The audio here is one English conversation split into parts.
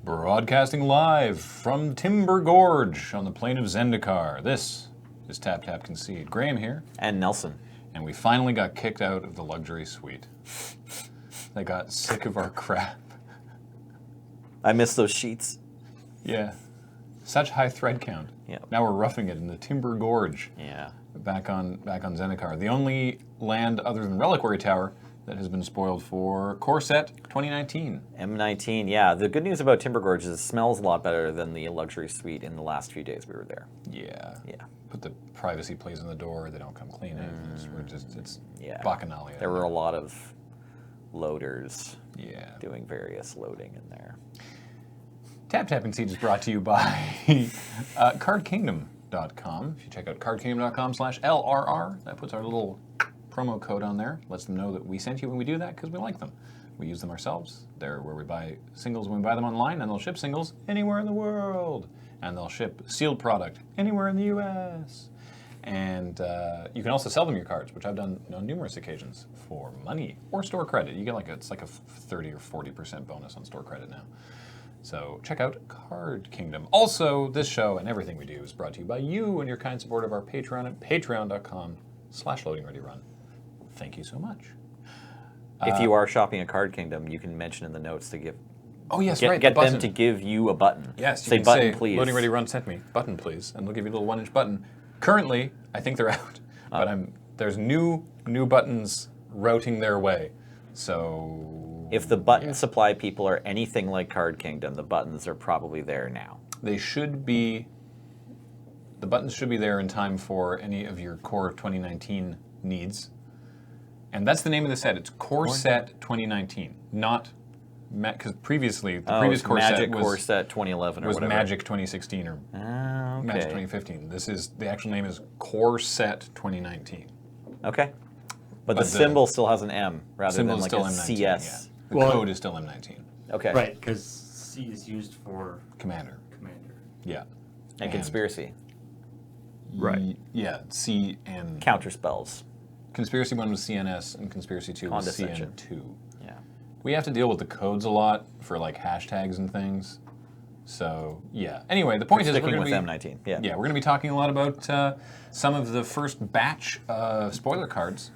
Broadcasting live from Timber Gorge on the plain of Zendikar. This is Tap Tap Concede. Graham here. And Nelson. And we finally got kicked out of the luxury suite. They got sick of our crap. I miss those sheets. Yeah. Such high thread count. Yep. Now we're roughing it in the Timber Gorge. Yeah. Back on Zendikar. The only land other than Reliquary Tower that has been spoiled for Core Set 2019. M19, yeah. The good news about Timber Gorge is it smells a lot better than the luxury suite in the last few days we were there. Yeah. Yeah. Put the privacy plays on the door, they don't come clean it. It's Yeah. bacchanalia. There were a lot of loaders doing various loading in there. Tap Tap Concede is brought to you by CardKingdom.com. If you check out CardKingdom.com/LRR, that puts our little promo code on there. Lets them know that we sent you when we do that because we like them. We use them ourselves. They're where we buy singles when we buy them online, and they'll ship singles anywhere in the world. And they'll ship sealed product anywhere in the US. And you can also sell them your cards, which I've done on numerous occasions for money or store credit. You get it's like a 30 or 40% bonus on store credit now. So check out Card Kingdom. Also, this show and everything we do is brought to you by you and your kind support of our Patreon at patreon.com/LoadingReadyRun. Thank you so much. If you are shopping at Card Kingdom, you can mention in the notes to give. Oh yes, get, right. Get the them to give you a button. Yes, you say can button, say, please. Loading Ready Run sent me button, please, and they'll give you a little 1-inch button. Currently, I think they're out, but there's new buttons routing their way. So if the button supply people are anything like Card Kingdom, the buttons are probably there now. They should be. The buttons should be there in time for any of your Core 2019 needs. And that's the name of the set. It's Core Set 2019, not because previously the previous Core Set Magic Core Set 2011 or was whatever. Magic 2016 or Magic 2015. This is the actual name is Core Set 2019 Okay, but the symbol still has an M rather than like still a M19, CS. Yeah. The code is still M19. Okay, Right, because C is used for Commander. Yeah. and conspiracy. Right. Yeah. C and Counter spells. Conspiracy 1 was CNS and Conspiracy 2 was Condescension. CN2. Yeah. We have to deal with the codes a lot for like hashtags and things. So yeah. Anyway, the point is Sticking we're with going to M19. Yeah. we're going to be talking a lot about some of the first batch of spoiler cards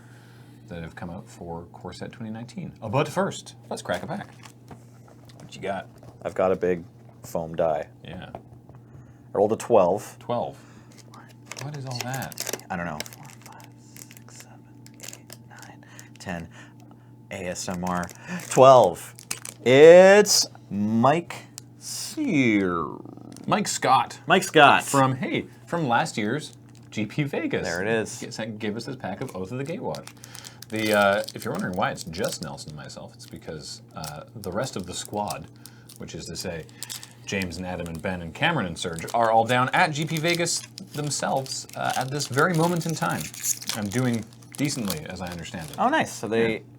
that have come out for Core Set 2019. But first, let's crack a pack. What you got? I've got a big foam die. Yeah. I rolled a 12. 12. What is all that? I don't know. 4, 5, 6, 7, 8, 9, 10. ASMR. 12. It's Mike Sear. Mike Scott. Mike Scott. From last year's GP Vegas. There it is. Gave us this pack of Oath of the Gatewatch. If you're wondering why it's just Nelson and myself, it's because the rest of the squad, which is to say James and Adam and Ben and Cameron and Serge, are all down at GP Vegas themselves at this very moment in time. I'm doing decently, as I understand it. Oh, nice. So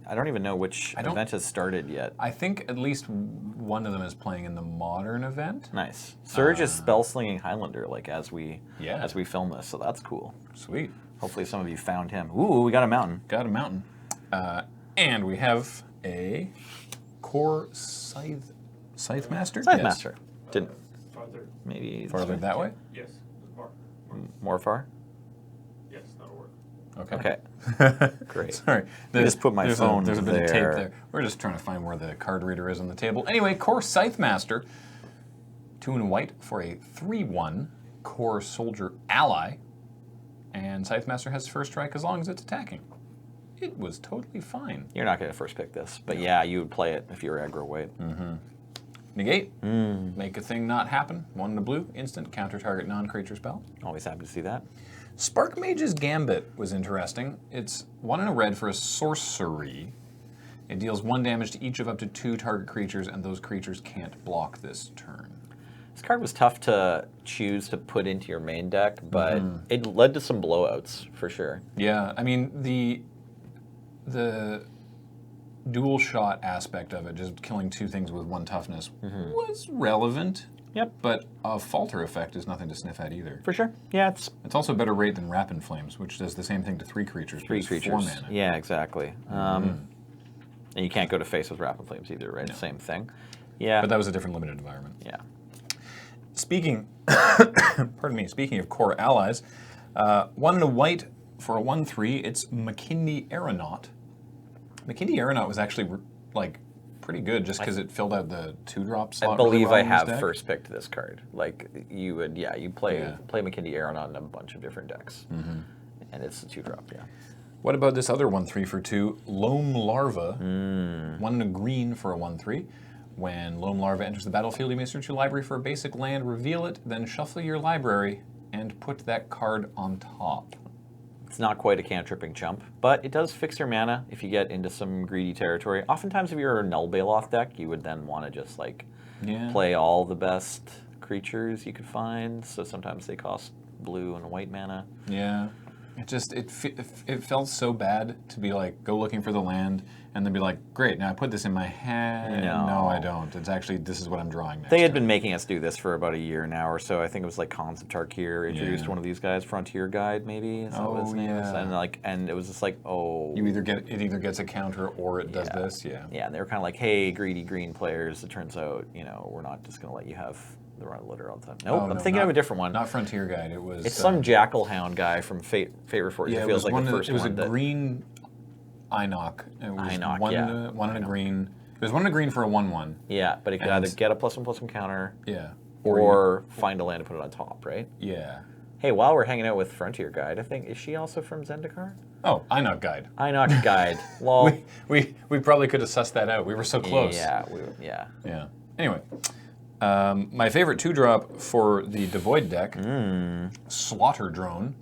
I don't even know which event has started yet. I think at least one of them is playing in the modern event. Nice. Serge is spell-slinging Highlander, as we film this, so that's cool. Sweet. Hopefully some of you found him. Ooh, we got a mountain. Got a mountain. And we have a Core Scythe Master? Scythe Master. Didn't. farther. Maybe Farther that way? Yes, more. more far? Yes, that'll work. Okay. Great. Sorry. I just put my phone There's a bit of tape there. there. We're just trying to find where the card reader is on the table. Anyway, Core Scythe Master. 2 in white for a 3/1 Core Soldier Ally. And Scythe Master has first strike as long as it's attacking. It was totally fine. You're not going to first pick this, but yeah, you would play it if you were aggro weight. Negate. Make a thing not happen. 1 in a blue. Instant. Counter target non-creature spell. Always happy to see that. Spark Mage's Gambit was interesting. It's 1 in a red for a sorcery. It deals 1 damage to each of up to 2 target creatures, and those creatures can't block this turn. This card was tough to choose to put into your main deck, but it led to some blowouts for sure. Yeah, I mean, the dual shot aspect of it, just killing 2 things with 1 toughness, was relevant. Yep. But a falter effect is nothing to sniff at either. For sure. Yeah, it's It's also a better rate than Rapid Flames, which does the same thing to 3 creatures. 3 but it's creatures. 4 mana. Yeah, exactly. And you can't go to face with Rapid Flames either, right? No. Same thing. Yeah. But that was a different limited environment. Yeah. Speaking, pardon me, speaking of core allies, 1 and a white for a 1/3, it's McKinley Aeronaut. McKinley Aeronaut was actually like pretty good just because it filled out the 2-drop slot. I believe really well I in this have deck. first picked this card. Like you would, you play McKinley Aeronaut in a bunch of different decks, and it's a 2-drop. Yeah. What about this other 1/3 for 2, Loam Larva, 1 and a green for a 1/3. When Loam Larva enters the battlefield, you may search your library for a basic land, reveal it, then shuffle your library, and put that card on top. It's not quite a cantripping chump, but it does fix your mana if you get into some greedy territory. Oftentimes, if you're a Null Baloth deck, you would then want to just like play all the best creatures you could find. So sometimes they cost blue and white mana. Yeah. It felt so bad to be like, go looking for the land, and then be like, great, now I put this in my hand. No, I don't. It's actually, this is what I'm drawing next. They had been making us do this for about a year now or so. I think it was like Khans of Tarkir introduced one of these guys, Frontier Guide maybe. Is that what his name is? And it was just like, it either gets a counter or it does this. Yeah. Yeah, and they were kind of like, hey, greedy green players. It turns out, we're not just going to let you have the right litter all the time. Nope, I'm thinking of a different one. Not Frontier Guide. It's some Jackal Hound guy from Fate Reforged. Yeah, it feels like the first one. It was a green Inoc. It was Inoc, one and a green. It was 1 and a green for a 1/1. Yeah, but it could either get a +1/+1 counter. Yeah. Or find a land and put it on top, right? Yeah. Hey, while we're hanging out with Frontier Guide, I think, is she also from Zendikar? Oh, Inoc Guide. Inoc Guide. Lol. we probably could have sussed that out. We were so close. Yeah. Yeah. Anyway. My favorite 2-drop for the Devoid deck, Slaughter Drone,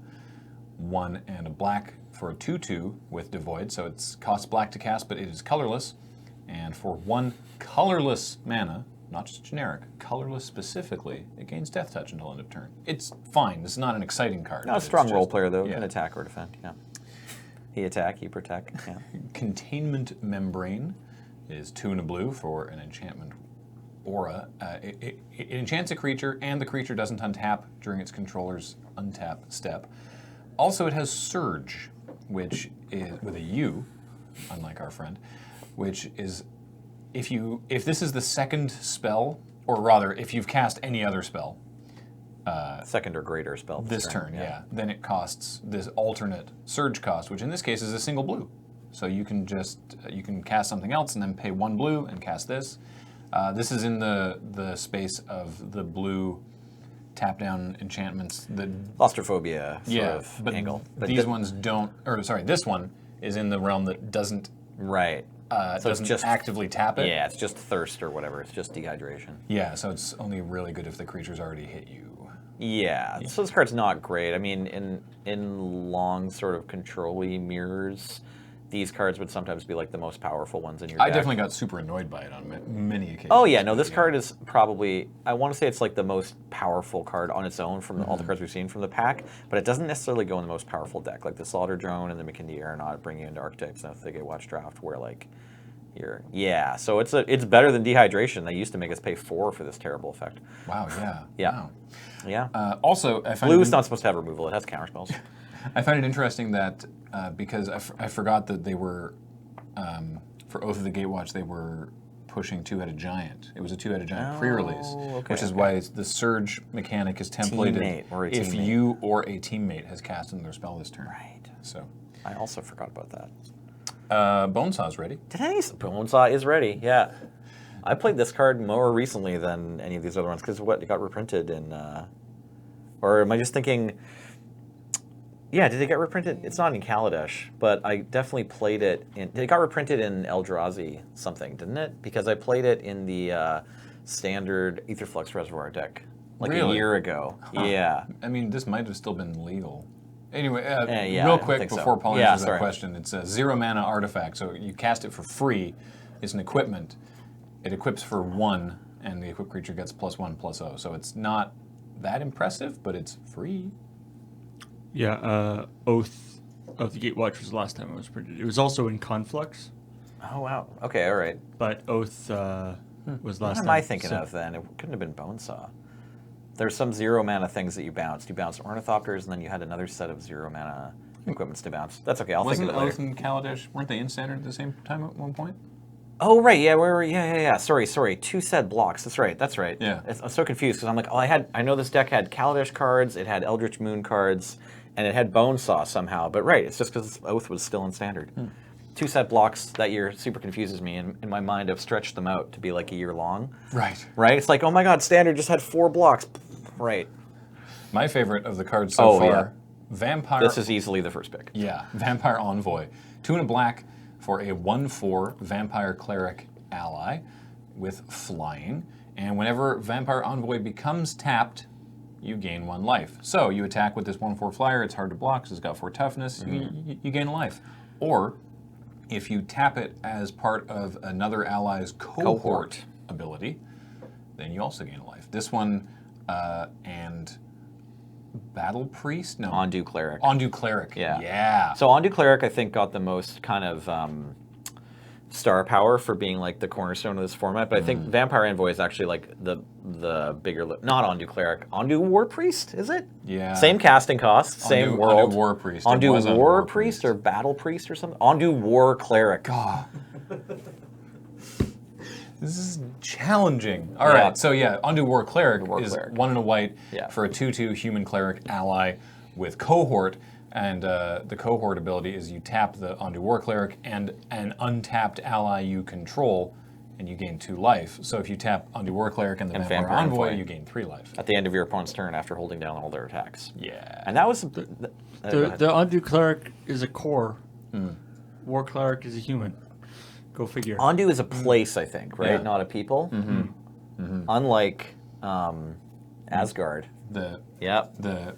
1 and a black for a 2/2 with Devoid, so it costs black to cast, but it is colorless. And for 1 colorless mana, not just generic, colorless specifically, it gains Death Touch until end of turn. It's fine. This is not an exciting card. Not a strong role player, though. Yeah. Can attack or defend, yeah. He attack, he protect, yeah. Containment Membrane is 2 and a blue for an enchantment aura. It enchants a creature, and the creature doesn't untap during its controller's untap step. Also, it has Surge, which is with a U, unlike our friend, which is if this is the second spell, or rather, if you've cast any other spell, second or greater spell this turn, then it costs this alternate Surge cost, which in this case is a single blue. So you can cast something else and then pay 1 blue and cast this. This is in the space of the blue tap-down enchantments. The Claustrophobia sort of angle. But these ones don't, or sorry, this one is in the realm that doesn't so doesn't just actively tap it. Yeah, it's just thirst or whatever. It's just dehydration. Yeah, so it's only really good if the creature's already hit you. Yeah, so this card's not great. I mean, in long sort of control-y mirrors, these cards would sometimes be like the most powerful ones in your deck. I definitely got super annoyed by it on many occasions. Oh yeah, no, this card is probably, I want to say it's like the most powerful card on its own from all the cards we've seen from the pack, but it doesn't necessarily go in the most powerful deck, like the Slaughter Drone and the McKinley Aeronaut bring you into Archetypes and the Gatewatch Draft, where like so it's better than Dehydration. They used to make us pay 4 for this terrible effect. Wow, yeah. Yeah. Wow. Yeah. Also, I find Blue is not supposed to have removal. It has counter spells. I find it interesting that because I forgot that they were, for Oath of the Gatewatch, they were pushing Two-Headed Giant. It was a Two-Headed Giant pre-release, which is why the Surge mechanic is templated if you or a teammate has cast another spell this turn. Right. So I also forgot about that. Bonesaw's ready. Bonesaw is ready, yeah. I played this card more recently than any of these other ones, because it got reprinted in, or am I just thinking, yeah, did it get reprinted? It's not in Kaladesh, but I definitely played it it got reprinted in Eldrazi something, didn't it? Because I played it in the standard Aetherflux Reservoir deck, like a year ago. Huh. Yeah. I mean, this might have still been legal. Anyway, real quick before Paul answers that question, it's a 0 mana artifact, so you cast it for free. It's an equipment. It equips for 1, and the equipped creature gets +1/+0. So it's not that impressive, but it's free. Yeah, Oath of the Gatewatch was the last time it was printed. It was also in Conflux. Oh, wow. Okay, all right. But Oath was last time. What am I thinking of then? It couldn't have been Bonesaw. There's some 0 mana things that you bounced. You bounced Ornithopters, and then you had another set of 0 mana equipments to bounce. That's okay. I'll think of it later. Wasn't Oath and Kaladesh, weren't they in standard at the same time at one point? Oh right, yeah, yeah. Sorry. 2 set blocks. That's right. Yeah. I'm so confused because I'm like, oh, I know this deck had Kaladesh cards, it had Eldritch Moon cards, and it had Bonesaw somehow. But right, it's just because Oath was still in Standard. 2 set blocks that year super confuses me. And in my mind, I've stretched them out to be like a year long. Right. Right? It's like, oh my God, Standard just had 4 blocks. Right. My favorite of the cards so far, yeah. Vampire. This is easily the first pick. Yeah, Vampire Envoy. 2 and a black for a 1/4 Vampire Cleric ally with flying. And whenever Vampire Envoy becomes tapped, you gain 1 life. So you attack with this 1/4 flyer. It's hard to block, so it's got 4 toughness. You gain a life. Or if you tap it as part of another ally's cohort ability, then you also gain a life. This one and Battle Priest? No. Ondu Cleric. Ondu Cleric. Yeah. So Ondu Cleric, I think, got the most kind of star power for being like the cornerstone of this format. But I think Vampire Envoy is actually like the bigger, not Ondu Cleric, Ondu War Priest, is it? Yeah. Same casting cost, same world. Ondu War Priest. Ondu War Priest or Battle Priest or something. Ondu War Cleric. God. This is challenging. All right, so yeah, Ondu War Cleric is 1 and a white for a 2/2 human cleric ally with cohort, and the cohort ability is you tap the Ondu War Cleric and an untapped ally you control, and you gain 2 life. So if you tap Ondu War Cleric and the Vampire Envoy, you gain 3 life. At the end of your opponent's turn after holding down all their attacks. Yeah. And that was... The Ondu Cleric is a core. War Cleric is a human. Go figure. Ondu is a place, I think, right? Yeah. Not a people. Unlike Asgard. The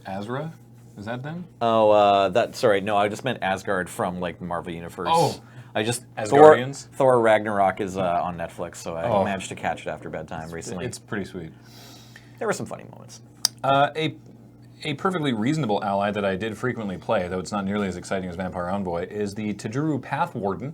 Azra? Is that them? Oh, sorry, no, I just meant Asgard from like Marvel Universe. Oh. I just Asgardians? Thor Ragnarok is on Netflix, so I managed to catch it after bedtime recently. It's pretty sweet. There were some funny moments. A perfectly reasonable ally that I did frequently play, though it's not nearly as exciting as Vampire Envoy, is the Tajuru Pathwarden.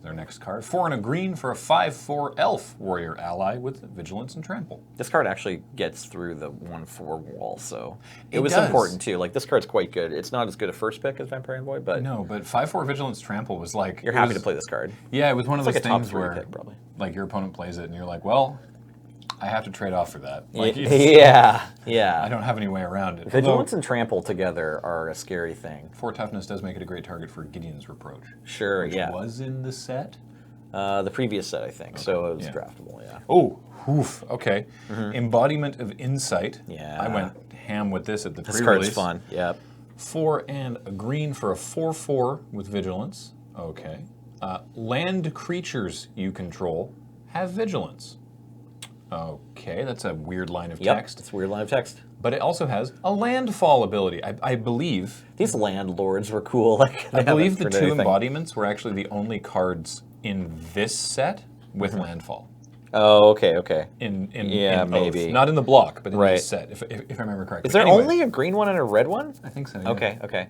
Their next card. 4 and a green for a 5/4 elf warrior ally with vigilance and trample. This card actually gets through the 1/4 wall, so it was does. important too. Like this card's quite good. It's not as good a first pick as Vampire Envoy, but No, but 5/4 vigilance trample was like you're happy to play this card. Yeah, it was one of It's those like a top things 3 where pick, probably. like your opponent plays it and you're like, well, I have to trade off for that. Like, Yeah. I don't have any way around it. Vigilance and Trample together are a scary thing. 4 toughness does make it a great target for Gideon's Reproach. Sure, which was in the set. The previous set, I think, so it was draftable, Oh, oof, okay. Embodiment of Insight. Yeah. I went ham with this at the This pre-release. card's fun, yep. 4 and a green for a 4/4 with Vigilance. Okay. Land creatures you control have Vigilance. Okay, that's a weird line of text. It's a weird line of text. But it also has a landfall ability. I believe. These landlords were cool. Like I believe the 2 embodiments were actually the only cards in this set with landfall. Oh, okay. In maybe Oath. Not in the block, but in Right. this set, if I remember correctly. Is there Anyway, only a green one and a red one? I think so. Yeah. Okay.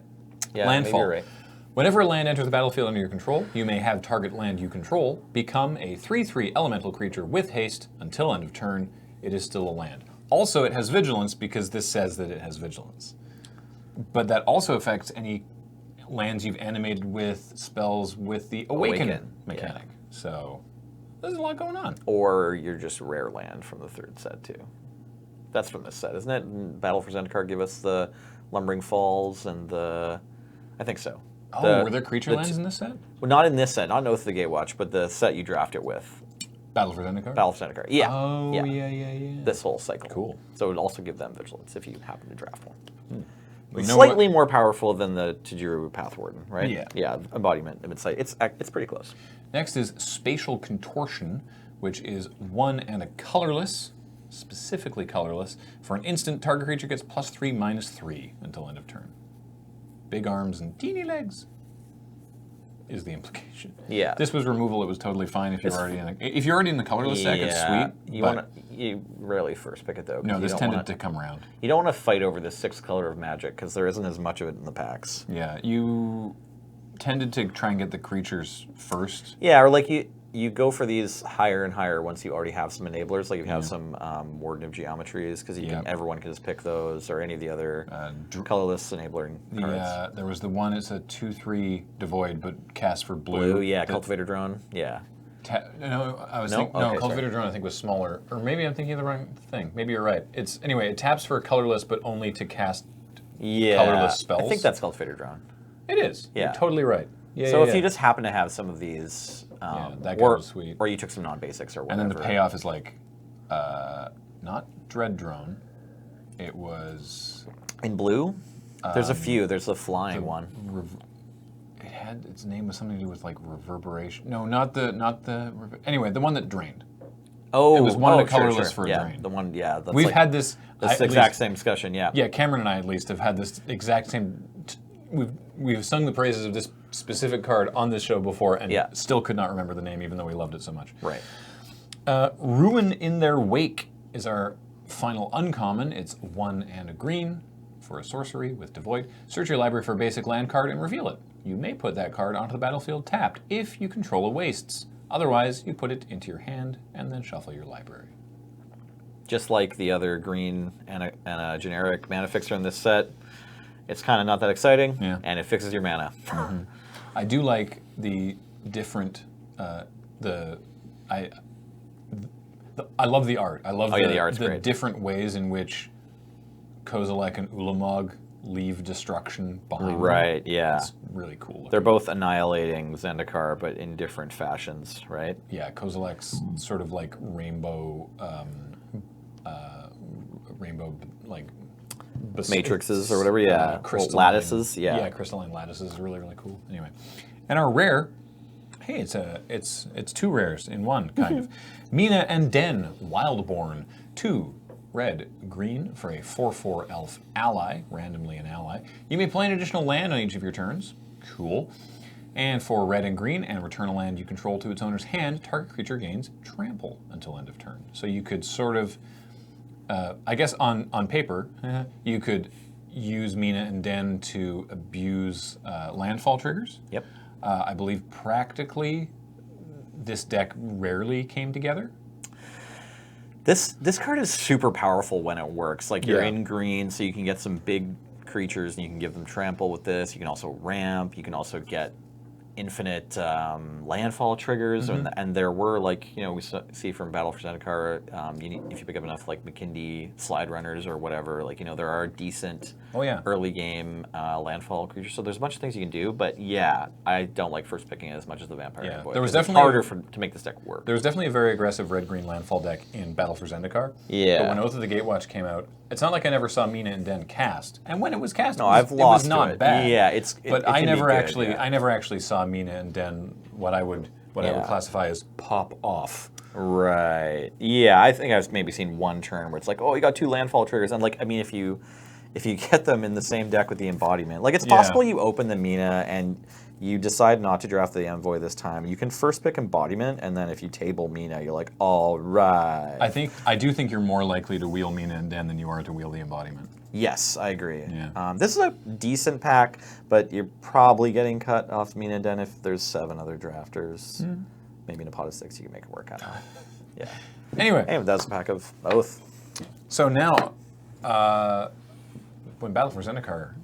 Yeah, Landfall. maybe you're right. Whenever a land enters the battlefield under your control, you may have target land you control become a 3/3 elemental creature with haste until end of turn. It is still a land. Also, it has vigilance because this says that it has vigilance. But that also affects any lands you've animated with spells with the Awaken mechanic. So there's a lot going on. Or you're just rare land from the 3rd set too. That's from this set, isn't it? And Battle for Zendikar give us the Lumbering Falls and the... I think so. Were there creature lands in this set? Well, not in this set, not in Oath of the Gatewatch, but the set you draft it with. Battle for Zendikar? Battle for Zendikar, yeah. Oh, yeah. This whole cycle. Cool. So it would also give them vigilance if you happen to draft one. We know Slightly more powerful than the Tajuru Pathwarden, right? Yeah. Yeah, embodiment of insight. It's pretty close. Next is Spatial Contortion, which is 1 and a colorless, specifically colorless. For an instant, target creature gets +3/-3 until end of turn. Big arms and teeny legs is the implication. Yeah. This was removal. It was totally fine if you're already in the colorless deck. It's sweet. You rarely first pick it though. No, this tended to come around. You don't want to fight over the 6th color of Magic because there isn't as much of it in the packs. Yeah, you tended to try and get the creatures first. Yeah, or like you go for these higher and higher once you already have some enablers, like you have some Warden of Geometries, because everyone can just pick those, or any of the other colorless enabling cards. There was the one, it's a 2/3 devoid, but cast for blue. Cultivator Drone, yeah. No, I was No? thinking, no, Okay, Cultivator sorry. Drone I think was smaller. Or maybe I'm thinking of the wrong thing. Maybe you're right. Anyway, it taps for colorless, but only to cast Yeah. colorless spells. I think that's Cultivator Drone. It is. Yeah. You're totally right. Yeah, So yeah, if you yeah. just happen to have some of these, that guy was sweet. or you took some non-basics or And whatever. then the payoff is like, not Dread Drone. It was... In blue, there's a few. There's the flying the one. It had, its name was something to do with like reverberation. No, not the... Anyway, the one that drained. Oh, It was one oh, to colorless for a yeah, drain. The one, yeah. That's We've like had this... this at exact least- same discussion, yeah. Yeah, Cameron and I at least have had this exact same... We've sung the praises of this specific card on this show before and Yeah. still could not remember the name even though we loved it so much. Right. Ruin in Their Wake is our final uncommon. It's 1 and a green for a sorcery with Devoid. Search your library for a basic land card and reveal it. You may put that card onto the battlefield tapped if you control a wastes. Otherwise, you put it into your hand and then shuffle your library. Just like the other green and a generic mana fixer in this set, it's kind of not that exciting, Yeah. and it fixes your mana. I do like the different, I love the art. I love the art's the great. different ways in which Kozilek and Ulamog leave destruction behind them. Right, yeah. It's really cool. looking. They're both annihilating Zendikar, but in different fashions, right? Yeah, Kozilek's sort of like rainbow, like Matrixes or whatever, yeah. crystalline Lattices, yeah. Yeah, crystalline lattices is really really cool. Anyway, and our rare, hey, it's two rares in one kind of. Mina and Den, Wildborn, 2 red, green for a 4/4 elf ally, randomly an ally. You may play an additional land on each of your turns. Cool. And for red and green, and return a land you control to its owner's hand, target creature gains trample until end of turn. So you could sort of, I guess on paper, you could use Mina and Den to abuse landfall triggers. Yep. I believe practically this deck rarely came together. This card is super powerful when it works. Like you're Yeah. in green, so you can get some big creatures and you can give them trample with this. You can also ramp. You can also get infinite landfall triggers, and there were, like, you know, we see from Battle for Zendikar, if you pick up enough like McKindy slide runners or whatever, like, you know, there are decent early game landfall creatures. So there's a bunch of things you can do, but yeah, I don't like first picking as much as the Vampire Boy. There was 'cause it's definitely harder to make this deck work. There was definitely a very aggressive red-green landfall deck in Battle for Zendikar. Yeah. But when Oath of the Gatewatch came out, it's not like I never saw Mina and Den cast. And when it was cast, No, it was, I've lost it was not to it. bad. Yeah, but it I can be never good, actually, yeah. I never actually saw Mina and Den what I would classify as pop off. Right. Yeah, I think I've maybe seen one turn where it's like, oh, you got 2 landfall triggers, and like, I mean, if you get them in the same deck with the embodiment, like it's possible you open the Mina and you decide not to draft the Envoy this time. You can first pick embodiment, and then if you table Mina, you're like, all right. I do think you're more likely to wheel Mina and Den than you are to wheel the embodiment. Yes, I agree. Yeah. This is a decent pack, but you're probably getting cut off Mina and Den if there's 7 other drafters. Maybe in a pot of 6 you can make it work. I don't know. Yeah. Anyway, That's a pack of Oath. so now, when Battle for Zendikar,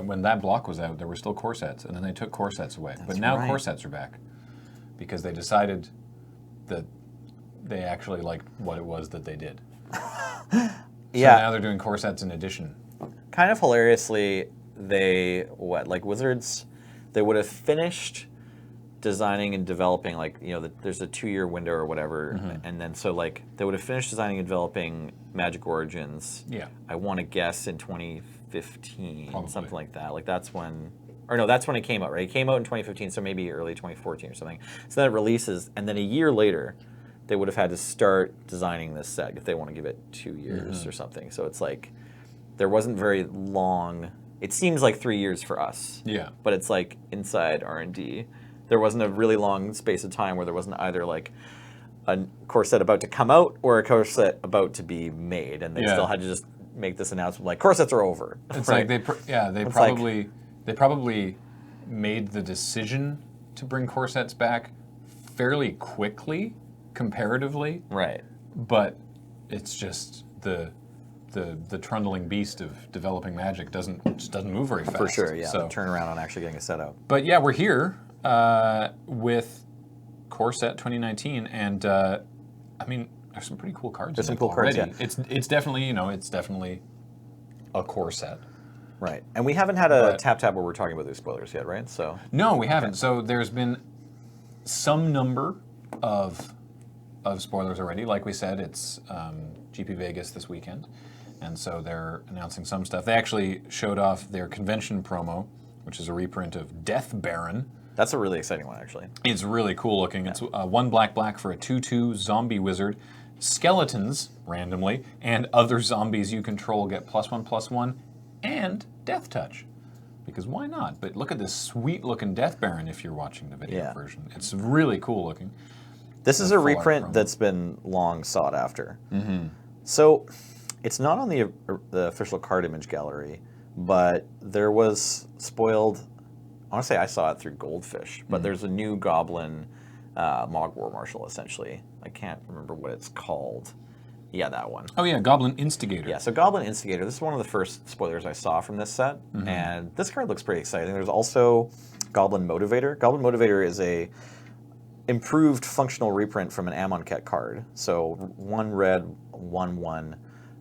when that block was out, there were still core sets, and then they took core sets away. But now right. core sets are back because they decided that they actually liked what it was that they did. So now they're doing core sets in addition. Kind of hilariously, Wizards, they would have finished designing and developing, like, you know, there's a 2-year window or whatever, and then so like they would have finished designing and developing Magic Origins. Yeah. I want to guess in 2015, Probably. something like that. Like that's when, or no, that's when it came out, right? It came out in 2015, so maybe early 2014 or something. So then it releases, and then a year later, they would have had to start designing this set if they want to give it 2 years or something. So it's like there wasn't very long. It seems like 3 years for us. Yeah. But it's like inside R&D, there wasn't a really long space of time where there wasn't either like a core set about to come out or a core set about to be made, and they still had to just make this announcement like core sets are over. It's right? like they probably made the decision to bring core sets back fairly quickly, comparatively. Right. But it's just the trundling beast of developing Magic doesn't move very fast. For sure, yeah. So, The turnaround on actually getting a set out. but yeah, we're here with core set 2019, and I mean, there's some pretty cool cards. There's in some it cool cards, already. yeah. It's definitely it's definitely a core set. Right. And we haven't had a But- tap where we're talking about these spoilers yet, right? So No, we haven't. So there's been some number of spoilers already. Like we said, it's GP Vegas this weekend, and so they're announcing some stuff. They actually showed off their convention promo, which is a reprint of Death Baron. that's a really exciting one, actually. It's really cool looking. It's 1 black for a 2/2 zombie wizard. Skeletons, randomly, and other zombies you control get +1/+1, and Death Touch. Because why not? But look at this sweet looking Death Baron if you're watching the video Yeah. version. It's really cool looking. This is The a full art reprint promo. that's been long sought after. So it's not on the official card image gallery, but there was spoiled. I want to say I saw it through Goldfish, but there's a new Goblin Mog War Marshal, essentially. I can't remember what it's called. Yeah, that one. Oh yeah, Goblin Instigator. Yeah, so Goblin Instigator, this is one of the first spoilers I saw from this set, and this card looks pretty exciting. There's also Goblin Motivator. Goblin Motivator is a improved functional reprint from an Amonkhet card. So 1 red, 1/1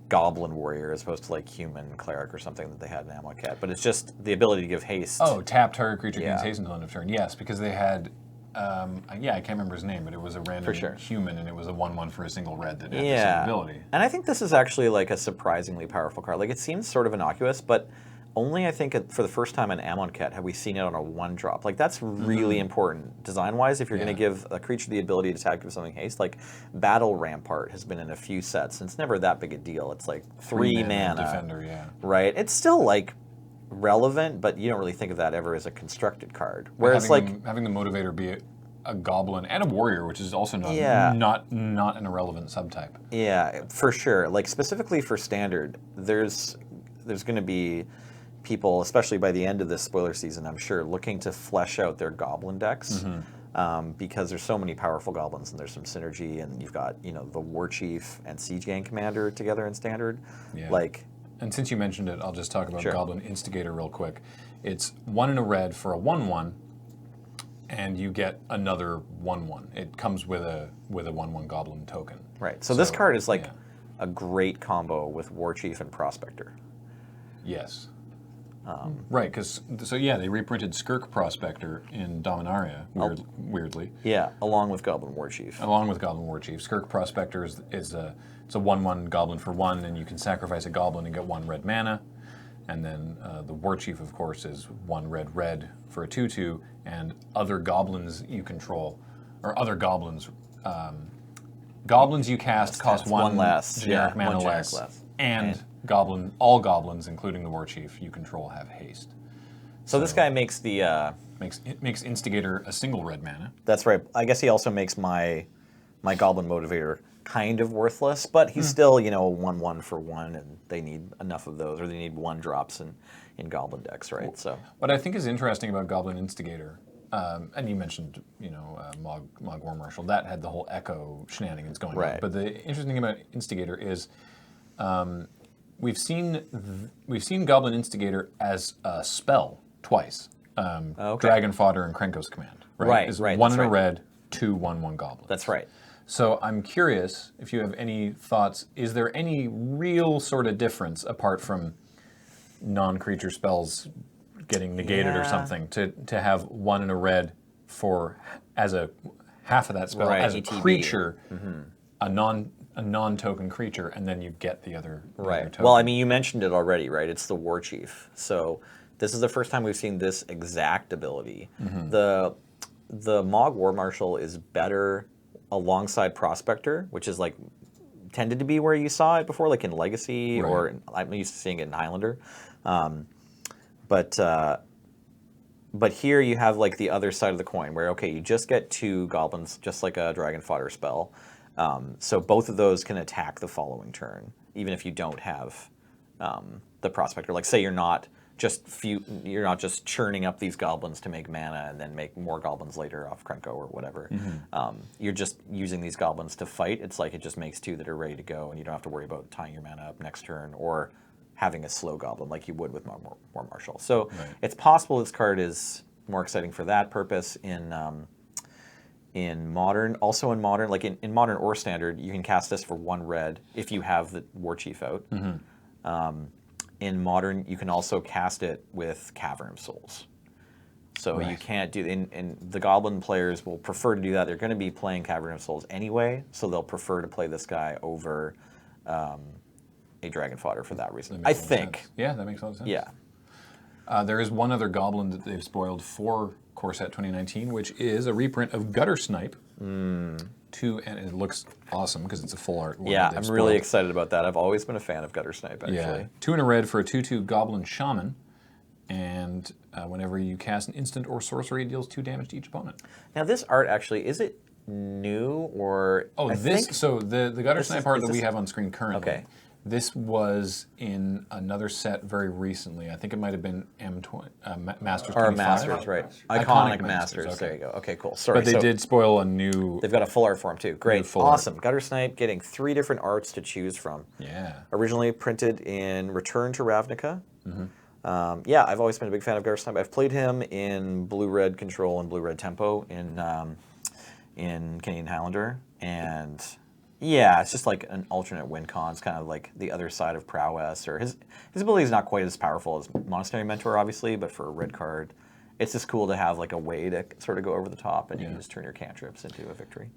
Goblin Warrior as opposed to like Human Cleric or something that they had in Amonkhet. But it's just the ability to give haste. Oh, tap target creature gains Yeah. haste until end of turn. Yes, because they had, I can't remember his name, but it was a random sure. human, and it was a 1/1 for a single red that had the same Yeah, ability. and I think this is actually like a surprisingly powerful card. Like it seems sort of innocuous, but only I think for the first time in Amonkhet have we seen it on a 1-drop. Like that's really important design-wise. If you're going to Yeah. give a creature the ability to attack with something haste, like Battle Rampart has been in a few sets, and it's never that big a deal. It's like 3 mana, Defender, yeah. right? It's still like relevant, but you don't really think of that ever as a constructed card. Whereas like having the motivator be a goblin and a warrior, which is also not Yeah. not an irrelevant subtype. Yeah, for sure. Like specifically for standard, there's going to be people, especially by the end of this spoiler season, I'm sure, looking to flesh out their goblin decks because there's so many powerful goblins and there's some synergy, and you've got the War Chief and Siege Gang Commander together in standard. Yeah. Like, And since you mentioned it, I'll just talk about Sure. Goblin Instigator real quick. It's 1 and a red for a 1/1, and you get another 1/1. It comes with a 1/1 Goblin token. right. So this card is like yeah. a great combo with War Chief and Prospector. Yes. Right, because they reprinted Skirk Prospector in Dominaria, weirdly, Yeah, along with Goblin War Chief. along with Goblin War Chief. Skirk Prospector is it's a 1/1 Goblin for 1, and you can sacrifice a Goblin and get 1 red mana. And then the War Chief, of course, is 1 red for a 2/2, and other goblins you control, or other goblins, goblins you cast cost That's 1 one less, generic yeah, mana one generic less, less. and all goblins, including the War Chief you control, have haste. So this guy makes the. Makes Instigator a single red mana. That's right. I guess he also makes my Goblin Motivator kind of worthless, but he's still, a 1/1 for 1, and they need enough of those, or they need 1-drops in Goblin decks, right? So What I think is interesting about Goblin Instigator, and you mentioned, Mog War Marshal, that had the whole echo shenanigans going on. Right. But the interesting thing about Instigator is we've seen Goblin Instigator as a spell twice. Okay. Dragon Fodder and Krenko's Command. Right. Right, Is right, 1 that's and a right. red, 2 1/1 goblins. that's right. So I'm curious if you have any thoughts. Is there any real sort of difference apart from non-creature spells getting negated or Yeah. something to have 1 and a red for as a half of that spell Right, as a ETB. creature, a non-token creature, and then you get the other the other Right. token. Well, I mean, you mentioned it already, right? It's the War Chief. So this is the first time we've seen this exact ability. The Mog War Marshal is better alongside Prospector, which is like tended to be where you saw it before, like in Legacy, Right. or I'm used to seeing it in Highlander. But here you have like the other side of the coin, where okay, you just get 2 goblins, just like a Dragon Fodder spell. So both of those can attack the following turn, even if you don't have the Prospector. Like say you're not just churning up these goblins to make mana and then make more goblins later off Krenko or whatever. You're just using these goblins to fight. It's like it just makes 2 that are ready to go, and you don't have to worry about tying your mana up next turn or having a slow goblin like you would with War Marshal. So Right. it's possible this card is more exciting for that purpose in in Modern. Also in Modern, like in Modern or Standard, you can cast this for 1 red if you have the War Chief out. In Modern, you can also cast it with Cavern of Souls. So you can't do, and the Goblin players will prefer to do that. They're going to be playing Cavern of Souls anyway, so they'll prefer to play this guy over a Dragon Fodder for that reason. I think. Sense. Yeah, that makes a lot of sense. Yeah. There is one other Goblin that they've spoiled for Core Set 2019, which is a reprint of Gutter Snipe. And it looks awesome because it's a full art one. Yeah, that I'm they've really spoiled. excited about that. I've always been a fan of Gutter Snipe, actually. Yeah, 2 and a red for a 2/2 Goblin Shaman, and whenever you cast an instant or sorcery, it deals 2 damage to each opponent. Now, this art actually, is it new or? Oh, so the Gutter Snipe art that we have on screen currently. Okay. This was in another set very recently. I think it might have been Masters 25. Or Masters, right? Iconic Masters. Okay. There you go. Okay, cool. Sorry. But they did spoil a new. They've got a full art form too. Great. full art. Awesome. Gutter Snipe getting 3 different arts to choose from. Yeah. Originally printed in Return to Ravnica. Yeah, I've always been a big fan of Gutter Snipe. I've played him in Blue-Red Control and Blue-Red Tempo in Canadian Highlander, and yeah, it's just like an alternate win con. It's kind of like the other side of prowess, or his ability is not quite as powerful as Monastery Mentor, obviously, but for a red card, it's just cool to have like a way to sort of go over the top and you can just turn your cantrips into a victory.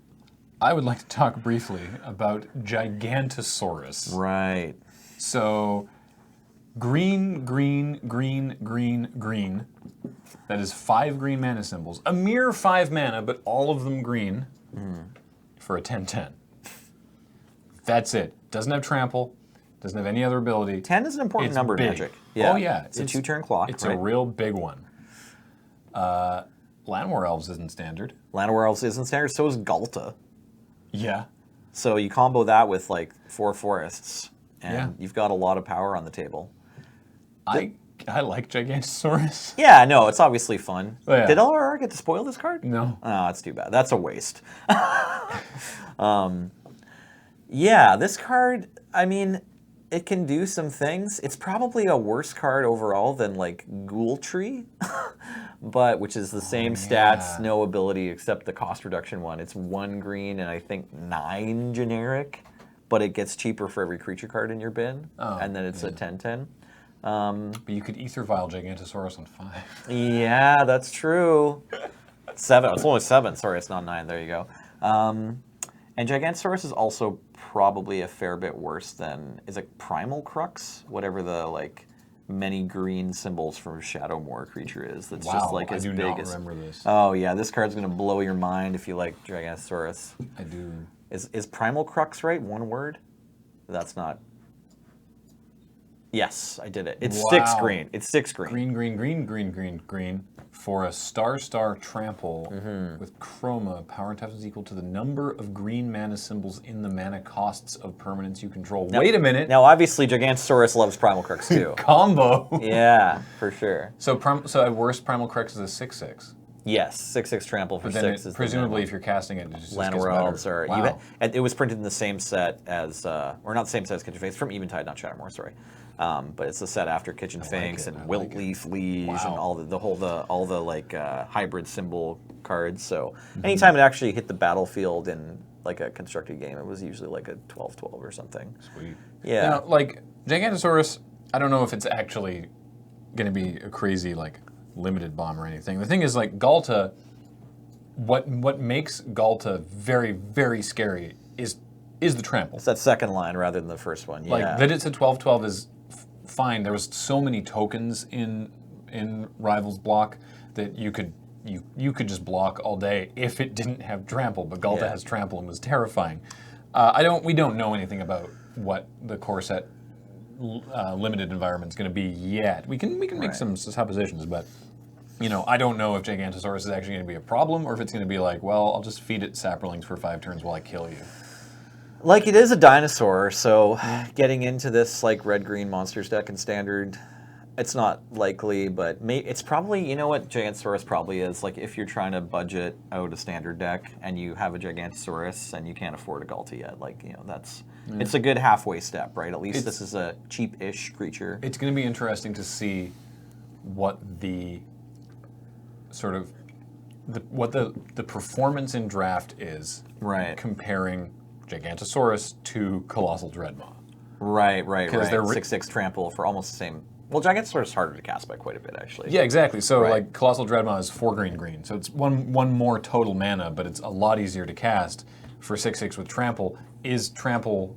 I would like to talk briefly about Gigantosaurus. Right. So, green, green, green, green, green. That is 5 green mana symbols. A mere 5 mana, but all of them green for a 10/10. That's it. Doesn't have trample. Doesn't have any other ability. 10 is an important It's number in big. Magic. Yeah. Oh yeah, It's a 2-turn clock. It's right? a real big one. Llanowar Elves isn't standard. Llanowar Elves isn't standard, so is Galta. Yeah. So you combo that with like 4 forests, and Yeah. you've got a lot of power on the table. I like Gigantosaurus. Yeah, no, it's obviously fun. Oh, yeah. Did LRR get to spoil this card? No. Oh, that's too bad. That's a waste. Yeah, this card, I mean, it can do some things. It's probably a worse card overall than like Ghoul Tree, but which is the same stats, no ability except the cost reduction one. It's 1 green and I think 9 generic, but it gets cheaper for every creature card in your bin, and then it's a 10/10. But you could Ether Vial Gigantosaurus on 5. Yeah, that's true. 7. It's only 7. Sorry, it's not 9. There you go. And Gigantosaurus is also probably a fair bit worse than, is it Primal Crux? Whatever the like many green symbols from Shadowmoor creature is. That's just like as I do big not as. remember this. Oh yeah, this card's gonna blow your mind if you like Gigantosaurus. I do. Is Primal Crux right? 1 word? That's not. Yes, I did it. It's 6 Wow. green. It's 6 green. Green, green, green, green, green, green. For a star trample with chroma, power toughness equal to the number of green mana symbols in the mana costs of permanents you control. Now- Wait a minute. Now, obviously, Gigantosaurus loves Primal Crux too. Combo. Yeah, for sure. So at worst, Primal Crux is a 6/6. Yes, 6/6 trample for But then 6 is the presumably, minimum. if you're casting it, it just gets Llanowar better. Elves are. Wow. And it was printed in the same set as, or not the same set as Kitchen Finks, from Eventide, not Shadowmoor, sorry. But it's the set after Kitchen Finks and Wiltleaf Liege and all the like hybrid symbol cards. So anytime it actually hit the battlefield in like a constructed game, it was usually like a 12/12 or something. Sweet. Yeah. Now, like Gigantosaurus, I don't know if it's actually going to be a crazy like limited bomb or anything. The thing is, like Galta, what makes Galta very, very scary is the trample. It's that second line rather than the first one. Yeah. Like that it's a 12/12 is fine. There was so many tokens in Rivals block that you could just block all day if it didn't have trample. But Galta has trample and was terrifying. We don't know anything about what the core set limited environment is going to be yet. We can make some suppositions, but I don't know if Gigantosaurus is actually going to be a problem or if it's going to be like, well, I'll just feed it Saprolings for 5 turns while I kill you. Like, it is a dinosaur, so getting into this like red-green monsters deck in Standard, it's not likely, but it's probably, you know what Gigantosaurus probably is, like if you're trying to budget out a Standard deck and you have a Gigantosaurus and you can't afford a Galta yet, like, that's, it's a good halfway step, right? At least this is a cheap-ish creature. It's going to be interesting to see what the sort of what the performance in draft is Right. comparing Gigantosaurus to Colossal Dreadmaw. Right. 'Cause they're 6/6 trample for almost the same. Well, Gigantosaurus is harder to cast by quite a bit, actually. Yeah, exactly. So Right. like Colossal Dreadmaw is 4 green, so it's one more total mana, but it's a lot easier to cast for 6/6 with trample. Is trample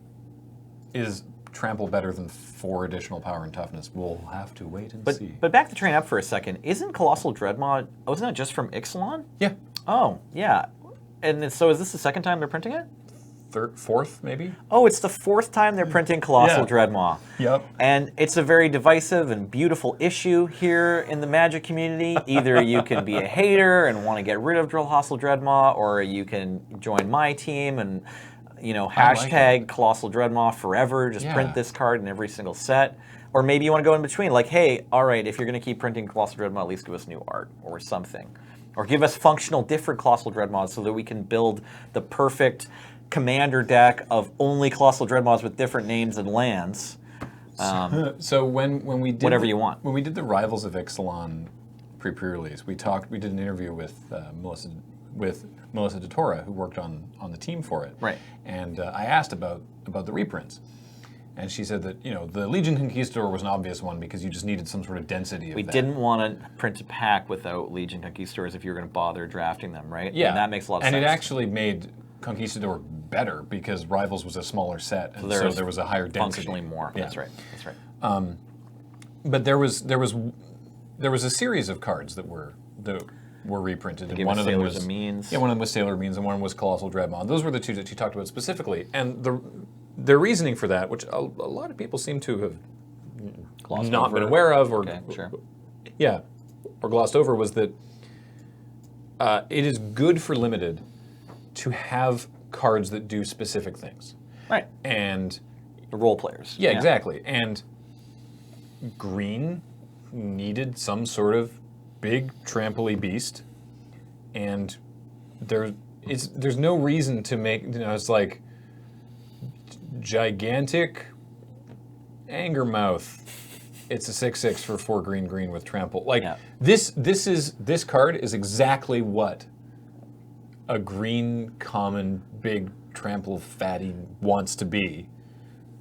better than 4 additional power and toughness? We'll have to wait and see. But back to train up for a second. Isn't Colossal Dreadmaw? Wasn't that just from Ixalan? Yeah, Oh, yeah. And so is this the second time they're printing it? fourth maybe. Oh, it's the 4th time they're printing Colossal Yeah. Dreadmaw. Yep. And it's a very divisive and beautiful issue here in the Magic community. Either you can be a hater and want to get rid of Colossal Dreadmaw, or you can join my team and, I like hashtag Colossal Dreadmaw forever. Just Yeah. print this card in every single set. Or maybe you want to go in between. Like, hey, all right, if you're going to keep printing Colossal Dreadmaw, at least give us new art or something. Or give us functional different Colossal Dreadmaws so that we can build the perfect commander deck of only Colossal Dreadmaws with different names and lands. So when we did Whatever you want. When we did the Rivals of Ixalan pre-release, we did an interview with Melissa DeTora, who worked on the team for it. Right. And I asked about the reprints, and she said that the Legion Conquistador was an obvious one because you just needed some sort of density of We that. didn't want to print a pack without Legion Conquistadors if you were going to bother drafting them, right? Yeah, And that makes a lot of and sense. it actually made Conquistador better because Rivals was a smaller set, and so there was a higher density. Functionally more. Yeah. That's right. But there was a series of cards that were reprinted, and gave one us of them Sailors was of Means. Yeah, one of them was Sailor of Means, and one was Colossal Dreadmaw. Those were the two that she talked about specifically, and their reasoning for that, which a lot of people seem to have Glossed not over. been aware of, or Okay, sure. yeah, or glossed over, was that it is good for Limited to have cards that do specific things, Right. and The role players. yeah, exactly. And green needed some sort of big trampoly beast, and there's no reason to make it's like gigantic Angermouth. It's a 6/6 for 4 green with trample. Like Yeah. this card is exactly what a green common big trample fatty wants to be.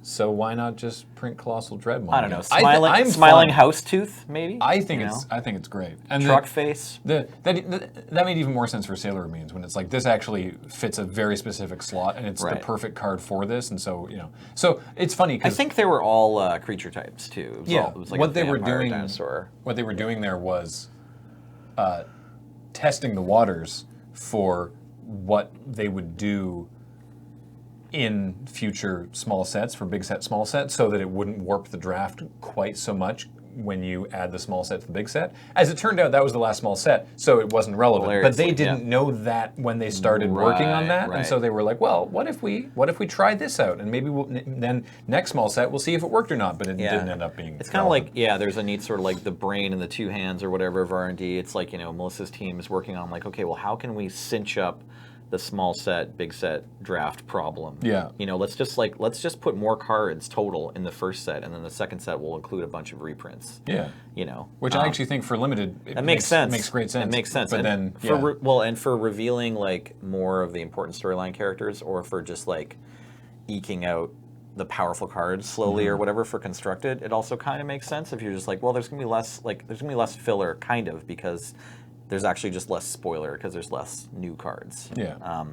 So why not just print Colossal Dreadmaw? I don't know. I'm Smiling fine. Houndstooth, maybe? I think You it's great. And Truck face. that made even more sense for Sailor of Means when it's like this actually fits a very specific slot and it's the Right. perfect card for this, and so so it's funny I because think they were all creature types, too. It was yeah, all, it was like what a they were vampire doing dinosaur. what they were doing there was testing the waters for what they would do in future small sets for big set, small set, so that it wouldn't warp the draft quite so much when you add the small set to the big set. As it turned out, that was the last small set, so it wasn't relevant. But they Hilariously, didn't know that when they started working on that, and so right. they were like, "Well, what if we try this out, and maybe then next small set we'll see if it worked or not." But it didn't end up being. It's kind of relevant. like, there's a neat sort of like the brain and the two hands or whatever of R&D. It's like, Melissa's team is working on like, okay, well, how can we cinch up the small set, big set draft problem? Yeah. Let's just put more cards total in the first set, and then the second set will include a bunch of reprints. Yeah. Which Um, I actually think for Limited, that makes sense. Makes great sense. It makes sense. But and then, and for revealing like more of the important storyline characters, or for just like eking out the powerful cards slowly or whatever for constructed, it also kind of makes sense if you're just like, well, there's gonna be less filler, kind of, because there's actually just less spoiler because there's less new cards. Yeah.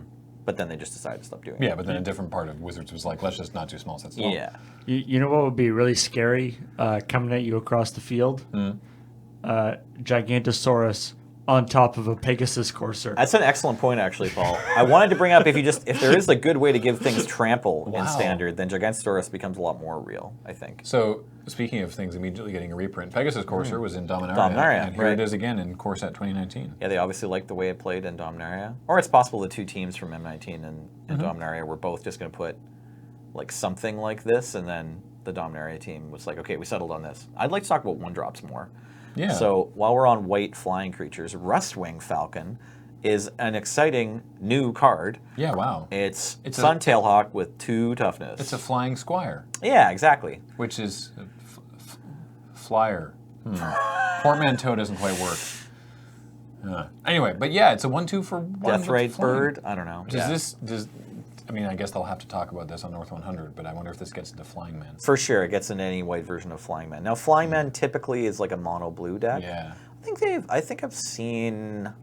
But then they just decided to stop doing Yeah, it. but then a different part of Wizards was like, let's just not do small sets at all. Yeah. You know what would be really scary coming at you across the field? Gigantosaurus on top of a Pegasus Courser. That's an excellent point, actually, Paul. I wanted to bring up if there is a good way to give things trample in Wow. Standard, then Gigantosaurus becomes a lot more real, I think. So, speaking of things immediately getting a reprint, Pegasus Courser was in Dominaria, Dominaria, and here right. it is again in Core Set 2019. Yeah, they obviously liked the way it played in Dominaria. Or it's possible the two teams from M19 and Dominaria were both just going to put like something like this, and then the Dominaria team was like, okay, we settled on this. I'd like to talk about 1-drops more. Yeah. So while we're on white flying creatures, Rustwing Falcon is an exciting new card. Yeah, wow. It's It's Sun Tailhawk with 2 toughness. It's a flying squire, Yeah, exactly. which is flyer. Portmanteau doesn't quite work. Anyway, but yeah, it's a 1/2 for 1. Death with Ray flying. Bird. I don't know. Does I mean, I guess they'll have to talk about this on North 100, but I wonder if this gets into Flying Man. For sure, it gets into any white version of Flying Man. Now, Flying Man typically is like a mono blue deck. Yeah. I think I've seen.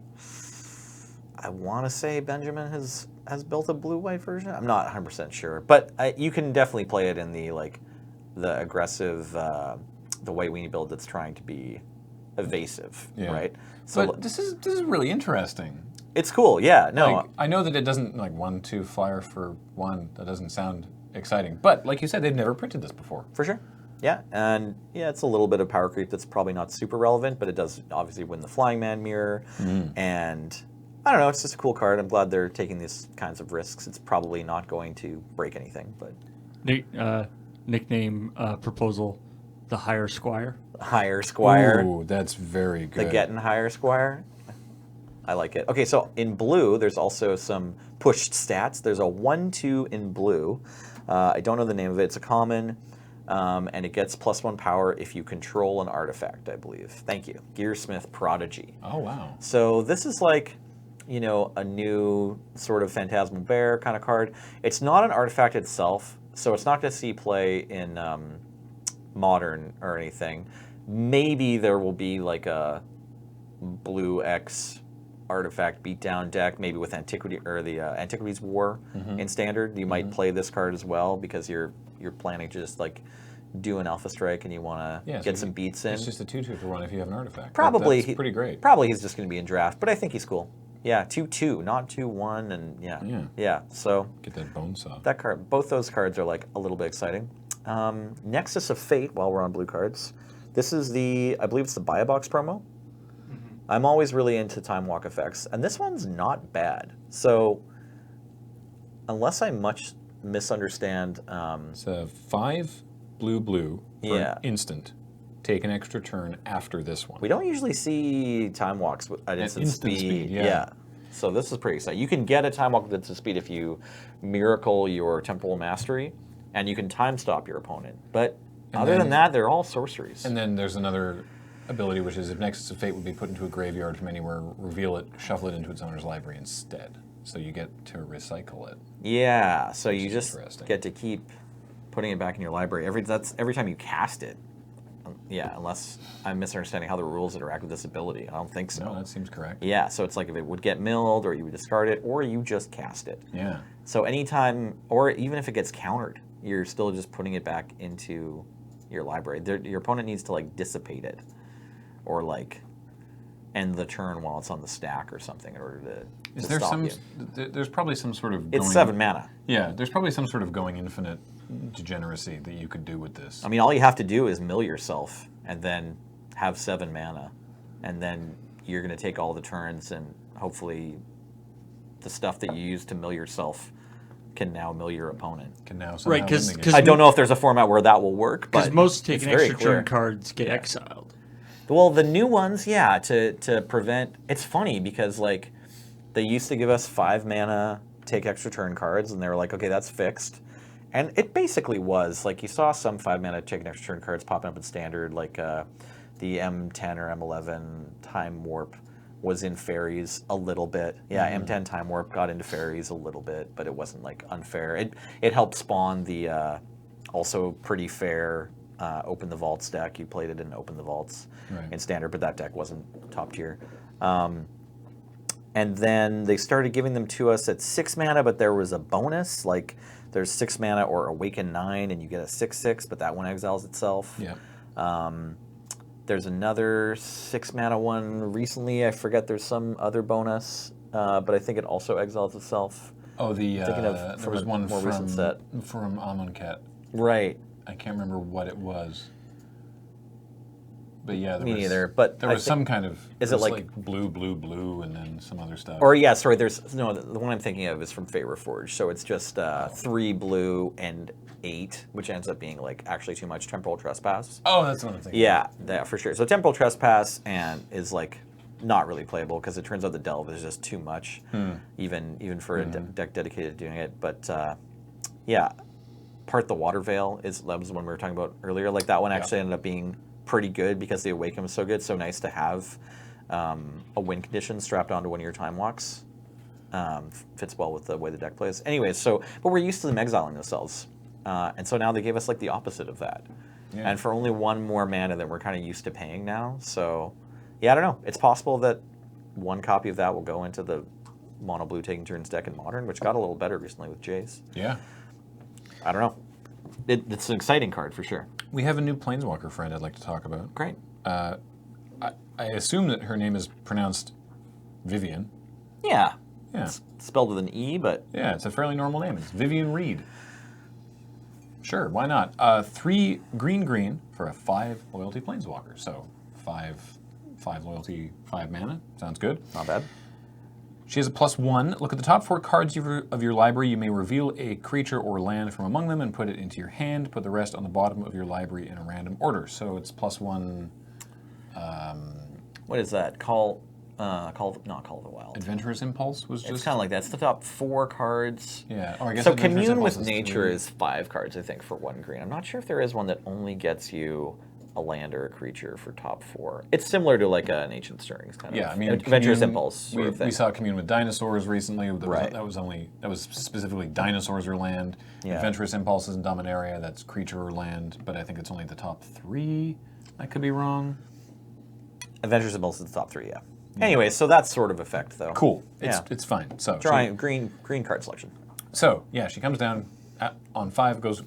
I want to say Benjamin has built a blue-white version. I'm not 100% sure, but you can definitely play it in the aggressive, the white weenie build that's trying to be evasive, right? So But this is really interesting. it's cool, yeah. No, Like, I know that it doesn't 1/2 flyer for 1. That doesn't sound exciting, but like you said, they've never printed this before. for sure. Yeah, and yeah, it's a little bit of power creep that's probably not super relevant, but it does obviously win the Flying Man mirror, and I don't know, it's just a cool card. I'm glad they're taking these kinds of risks. It's probably not going to break anything, but Nickname proposal, the Higher Squire. Higher Squire. Ooh, that's very good. The Getting Higher Squire. I like it. Okay, so in blue, there's also some pushed stats. There's a 1/2 in blue. I don't know the name of it. It's a common, and it gets +1 power if you control an artifact, I believe. Thank you. Gearsmith Prodigy. Oh, wow. So this is like, a new sort of Phantasmal Bear kind of card. It's not an artifact itself, so it's not going to see play in Modern or anything. Maybe there will be like a blue X artifact beatdown deck, maybe with Antiquity or the Antiquities War in Standard. You might play this card as well because you're planning to just like do an Alpha Strike and you want to get some beats in. It's just a 2/2 for 1 if you have an artifact. Probably That's pretty great. Probably he's just going to be in draft, but I think he's cool. Yeah, 2/2, not 2/1, and yeah. So Get that bone saw. that card, both those cards are like a little bit exciting. Nexus of Fate. While we're on blue cards, this is I believe it's the Buy a Box promo. I'm always really into Time Walk effects, and this one's not bad. So unless I much misunderstand, It's a 5 blue for Yeah. an instant. Take an extra turn after this one. we don't usually see Time Walks at instant speed. yeah. So this is pretty exciting. You can get a Time Walk with instant speed if you miracle your Temporal Mastery, and you can time stop your opponent. But other than that, they're all sorceries. And then there's another ability, which is if Nexus of Fate would be put into a graveyard from anywhere, reveal it, shuffle it into its owner's library instead. So you get to recycle it. Yeah, so you is just interesting. get to keep putting it back in your library every time you cast it. Yeah, unless I'm misunderstanding how the rules interact with this ability. I don't think so. No, that seems correct. Yeah, so it's like if it would get milled, or you would discard it, or you just cast it. Yeah. So anytime, or even if it gets countered, you're still just putting it back into your library. Your opponent needs to like dissipate it, or like end the turn while it's on the stack or something in order to Is there stop some? you. There's probably some sort of. It's going, 7 mana. Yeah, there's probably some sort of going infinite degeneracy that you could do with this. I mean, all you have to do is mill yourself and then have 7 mana, and then you're going to take all the turns, and hopefully the stuff that you use to mill yourself can now mill your opponent. Can now somehow Right, 'cause- win the game. 'cause- I don't know if there's a format where that will work, Because but most take it's an very extra clear. turn cards get exiled. Well, the new ones, yeah, to prevent. It's funny because like they used to give us 5 mana, take extra turn cards, and they were like, okay, that's fixed. And it basically was like you saw some 5 mana take an extra turn cards popping up in Standard, like the M10 or M11 Time Warp was in Fairies a little bit. Yeah, M10 Time Warp got into Fairies a little bit, but it wasn't like unfair. It helped spawn the also pretty fair Open the Vaults deck. You played it in Open the Vaults in Standard, but that deck wasn't top tier. And then they started giving them to us at 6 mana, but there was a bonus, like there's 6 mana or Awaken 9, and you get a 6/6, but that one exiles itself. Yeah. There's another 6 mana one recently. I forget there's some other bonus, but I think it also exiles itself. Oh, Thinking of there from was a one more recent set. from Amonkhet. Right. I can't remember what it was. But yeah, there Me was, neither, but there I was think- some kind of. is there it was like- blue, and then some other stuff? Or yeah, sorry. There's no. The one I'm thinking of is from Fate Reforged. So it's just 3 blue and 8, which ends up being like actually too much Temporal Trespass. Oh, that's what I'm thinking. Yeah, that for sure. So Temporal Trespass and is like not really playable because it turns out the Delve is just too much, even for a deck dedicated to doing it. But yeah, Part the Water Veil that was the one we were talking about earlier. Like that one actually ended up being pretty good because the Awaken was so good. So nice to have a win condition strapped onto one of your time walks. Fits well with the way the deck plays. Anyways, but we're used to them exiling themselves. And so now they gave us like the opposite of that. Yeah. And for only one more mana that we're kind of used to paying now. So, yeah, I don't know. It's possible that one copy of that will go into the mono blue taking turns deck in Modern, which got a little better recently with Jace. Yeah. I don't know. It's an exciting card for sure. We have a new Planeswalker friend I'd like to talk about. Great. I assume that her name is pronounced Vivien. Yeah. Yeah. It's spelled with an E, but Yeah, it's a fairly normal name. It's Vivien Reid. Sure, why not? 3 green for a 5 loyalty Planeswalker. So 5 loyalty, 5 mana. Sounds good. not bad. She has a +1. Look at the top 4 cards of your library. You may reveal a creature or land from among them and put it into your hand. Put the rest on the bottom of your library in a random order. So it's +1. What is that? Not Call of the Wild. Adventurous Impulse was just. It's kind of like that. It's the top 4 cards. Yeah. Oh, I guess So Adventurous Commune Impulse with is Nature 3. is 5 cards, I think, for 1 green. I'm not sure if there is one that only gets you a land or a creature for top 4. It's similar to like an Ancient Stirrings kind of. Yeah, I mean, Adventurous Commune- Impulse sort of thing. We saw Commune with Dinosaurs recently. Right. That was specifically Dinosaurs or land. Yeah. Adventurous Impulse is in Dominaria. That's creature or land, but I think it's only the top 3. I could be wrong. Adventurous Impulse is the top 3, yeah. Anyway, so that's sort of effect, though. Cool. Yeah. It's fine. So Drawing green card selection. So yeah, she comes down on 5, goes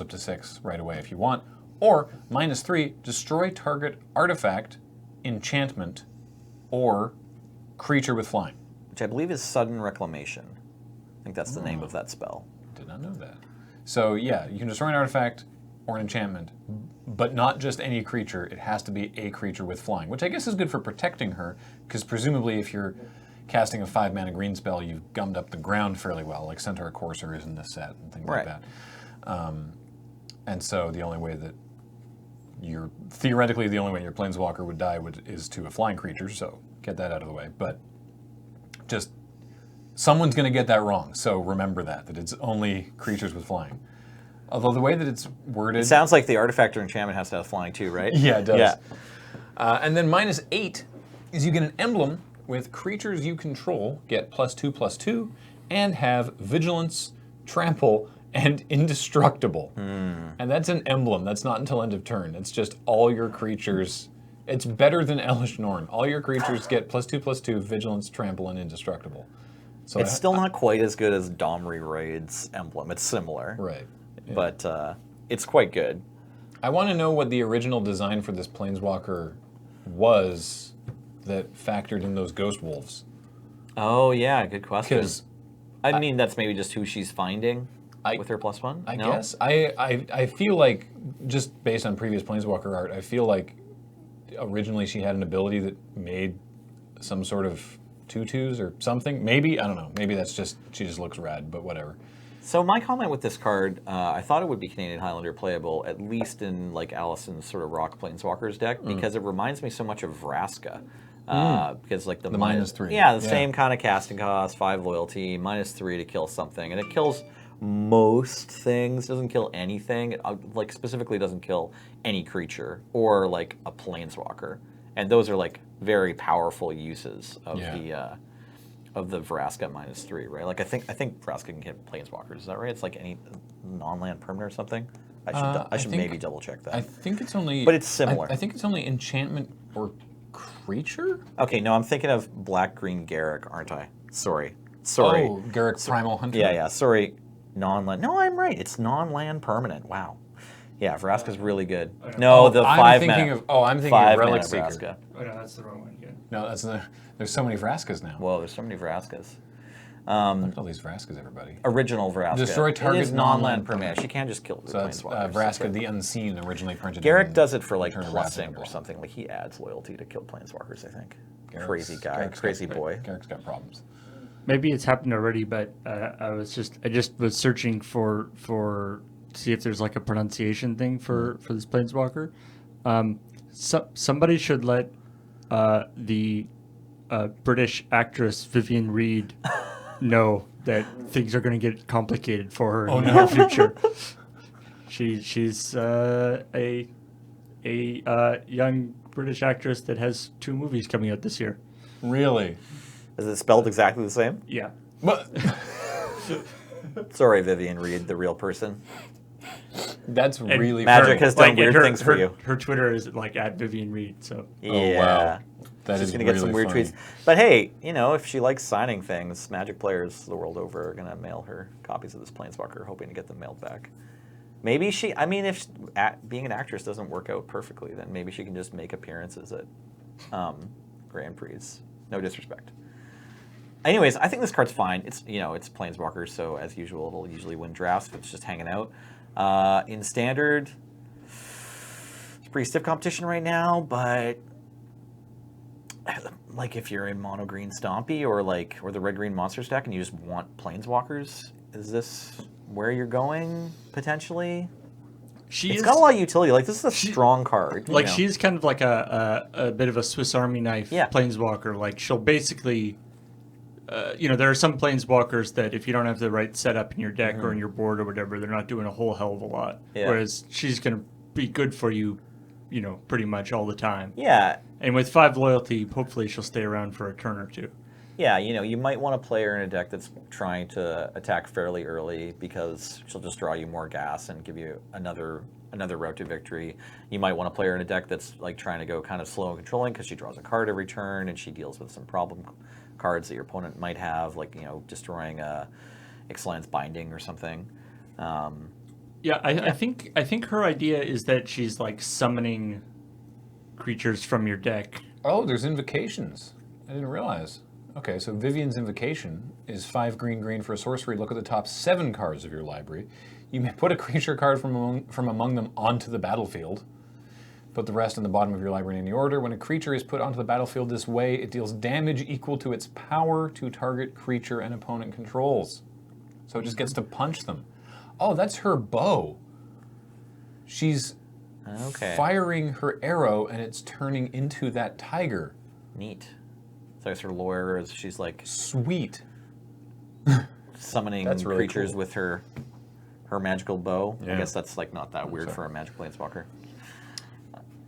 up to 6 right away if you want. Or -3, destroy target artifact, enchantment, or creature with flying. Which I believe is Sudden Reclamation. I think that's the name of that spell. Did not know that. So yeah, you can destroy an artifact or an enchantment, but not just any creature. It has to be a creature with flying, which I guess is good for protecting her, because presumably if you're casting a 5 mana green spell, you've gummed up the ground fairly well, like Centaur Courser is in this set and things like Right. that. And so the only way that theoretically the only way your Planeswalker would die is to a flying creature, so get that out of the way. But just, someone's going to get that wrong, so remember that it's only creatures with flying. Although the way that it's worded... It sounds like the artifact or enchantment has to have flying too, right? Yeah, it does. Yeah. And then -8 is you get an emblem with creatures you control get +2/+2 and have vigilance, trample, and indestructible. And that's an emblem. That's not until end of turn. It's just all your creatures. It's better than Elish Norn. All your creatures get +2/+2, vigilance, trample, and indestructible. So It's still not quite as good as Domri Raid's emblem. It's similar. right. Yeah. But it's quite good. I want to know what the original design for this Planeswalker was that factored in those ghost wolves. Oh, yeah, good question. Because I mean, that's maybe just who she's finding with her +1? I No? guess. I feel like, just based on previous Planeswalker art, I feel like originally she had an ability that made some sort of tutus or something. Maybe, I don't know. Maybe that's just, she just looks rad, but whatever. So my comment with this card, I thought it would be Canadian Highlander playable, at least in like Allison's sort of Rock Planeswalkers deck, because it reminds me so much of Vraska. Because like the -3. Yeah, the same kind of casting cost, 5 loyalty, -3 to kill something. And it kills most things, doesn't kill anything. It, like specifically doesn't kill any creature or like a Planeswalker. And those are like very powerful uses of the Vraska -3, right? Like I think Vraska can hit Planeswalkers. Is that right? It's like any non-land permanent or something. I should maybe double check that. I think it's only... But it's similar. I think it's only enchantment or creature? Okay, no, I'm thinking of Black-Green Garruk, aren't I? Sorry. Oh, Garruk Primal Hunter. Yeah, sorry. Non-land. No, I'm right. It's non-land permanent. Wow. Yeah, Vraska's really good. No, the I'm 5 thinking mana. I'm thinking of 5 Relic mana Seeker. Vraska. Oh no, that's the wrong one. Yeah. No, there's so many Vraskas now. Whoa, there's so many Vraskas. Look at all these Vraskas, everybody. Original Vraska. Destroy target It is non-land non-land permanent. She can't just kill the So that's Planeswalkers. Vraska the Unseen, originally printed. Garruk in does it for like Return of Wrath plussing and or Blood. something. Like he adds loyalty to kill Planeswalkers, I think. Garruk's- Crazy guy, Garruk's crazy got, boy. Garruk's got problems. Maybe it's happened already, but I just was searching for see if there's like a pronunciation thing for this Planeswalker. Somebody should let the British actress Vivien Reid know that things are going to get complicated for her in the near future. She's a a young British actress that has 2 movies coming out this year. Really? Is it spelled exactly the same? Yeah. But Sorry, Vivien Reid, the real person. that's really Magic funny. has done weird things for you. Her Twitter is like at Vivien Reid. So Yeah. wow. That She's is going to get some really weird funny. tweets. But hey, if she likes signing things, Magic players the world over are going to mail her copies of this Planeswalker, hoping to get them mailed back. Maybe if being an actress doesn't work out perfectly, then maybe she can just make appearances at Grand Prix. No disrespect. Anyways, I think this card's fine. It's it's Planeswalker, so as usual, it'll usually win drafts if it's just hanging out. In Standard, it's pretty stiff competition right now, but like if you're in mono green Stompy or the red green monsters deck and you just want Planeswalkers, is this where you're going potentially? It's got a lot of utility. Like this is a strong card. like she's kind of like a bit of a Swiss Army knife Yeah. Planeswalker. Like she'll basically, there are some Planeswalkers that if you don't have the right setup in your deck or in your board or whatever, they're not doing a whole hell of a lot. Yeah. Whereas she's going to be good for you, pretty much all the time. Yeah. And with 5 loyalty, hopefully she'll stay around for a turn or 2. Yeah, you might want to play her in a deck that's trying to attack fairly early because she'll just draw you more gas and give you another route to victory. You might want to play her in a deck that's like trying to go kind of slow and controlling because she draws a card every turn and she deals with some problem cards that your opponent might have, like destroying a Ixalan's Binding or something. Yeah, I think her idea is that she's like summoning creatures from your deck. Oh, there's invocations. I didn't realize. Okay, so Vivien's Invocation is 5 green for a sorcery. Look at the top 7 cards of your library. You may put a creature card from among them onto the battlefield. Put the rest in the bottom of your library in any order. When a creature is put onto the battlefield this way, it deals damage equal to its power to target creature an opponent controls. So it just gets to punch them. Oh, that's her bow. She's firing her arrow and it's turning into that tiger. Neat. So it's her lawyer is she's like Sweet. summoning That's really creatures cool. with her magical bow. I Yeah. guess that's like not that weird sorry. for a Magic Planeswalker.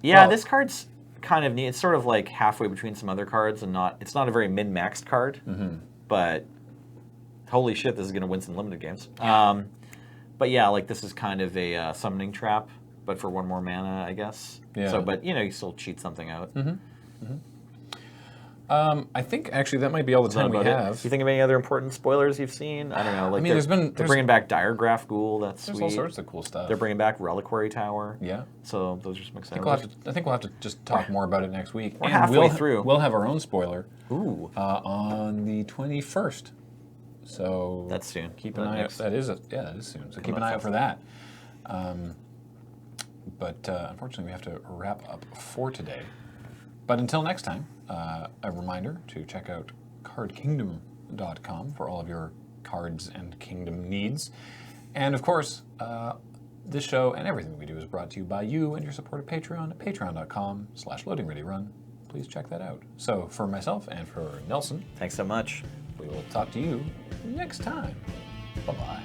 Yeah, Well- this card's kind of neat. It's sort of like halfway between some other cards and it's not a very min-maxed card, but holy shit, this is going to win some limited games. But yeah, like this is kind of a summoning trap, but for 1 more mana, I guess. Yeah. So, but you still cheat something out. I think actually that might be all the time we have. Do you think of any other important spoilers you've seen? I don't know. Like they're there's bringing back Diregraph Ghoul. That's there's sweet. all sorts of cool stuff. They're bringing back Reliquary Tower. Yeah. So those are some I exciting. think we'll have to just talk more about it next week. We're halfway through. We'll have our own spoiler Ooh, on the 21st. So that's soon. keep an eye out. That is soon. So keep an eye out for that. But unfortunately, we have to wrap up for today. But until next time, a reminder to check out cardkingdom.com for all of your cards and kingdom needs. And of course, this show and everything we do is brought to you by you and your support of Patreon at patreon.com/LoadingReadyRun. Please check that out. So for myself and for Nelson, Thanks so much. we will talk to you next time. Bye-bye.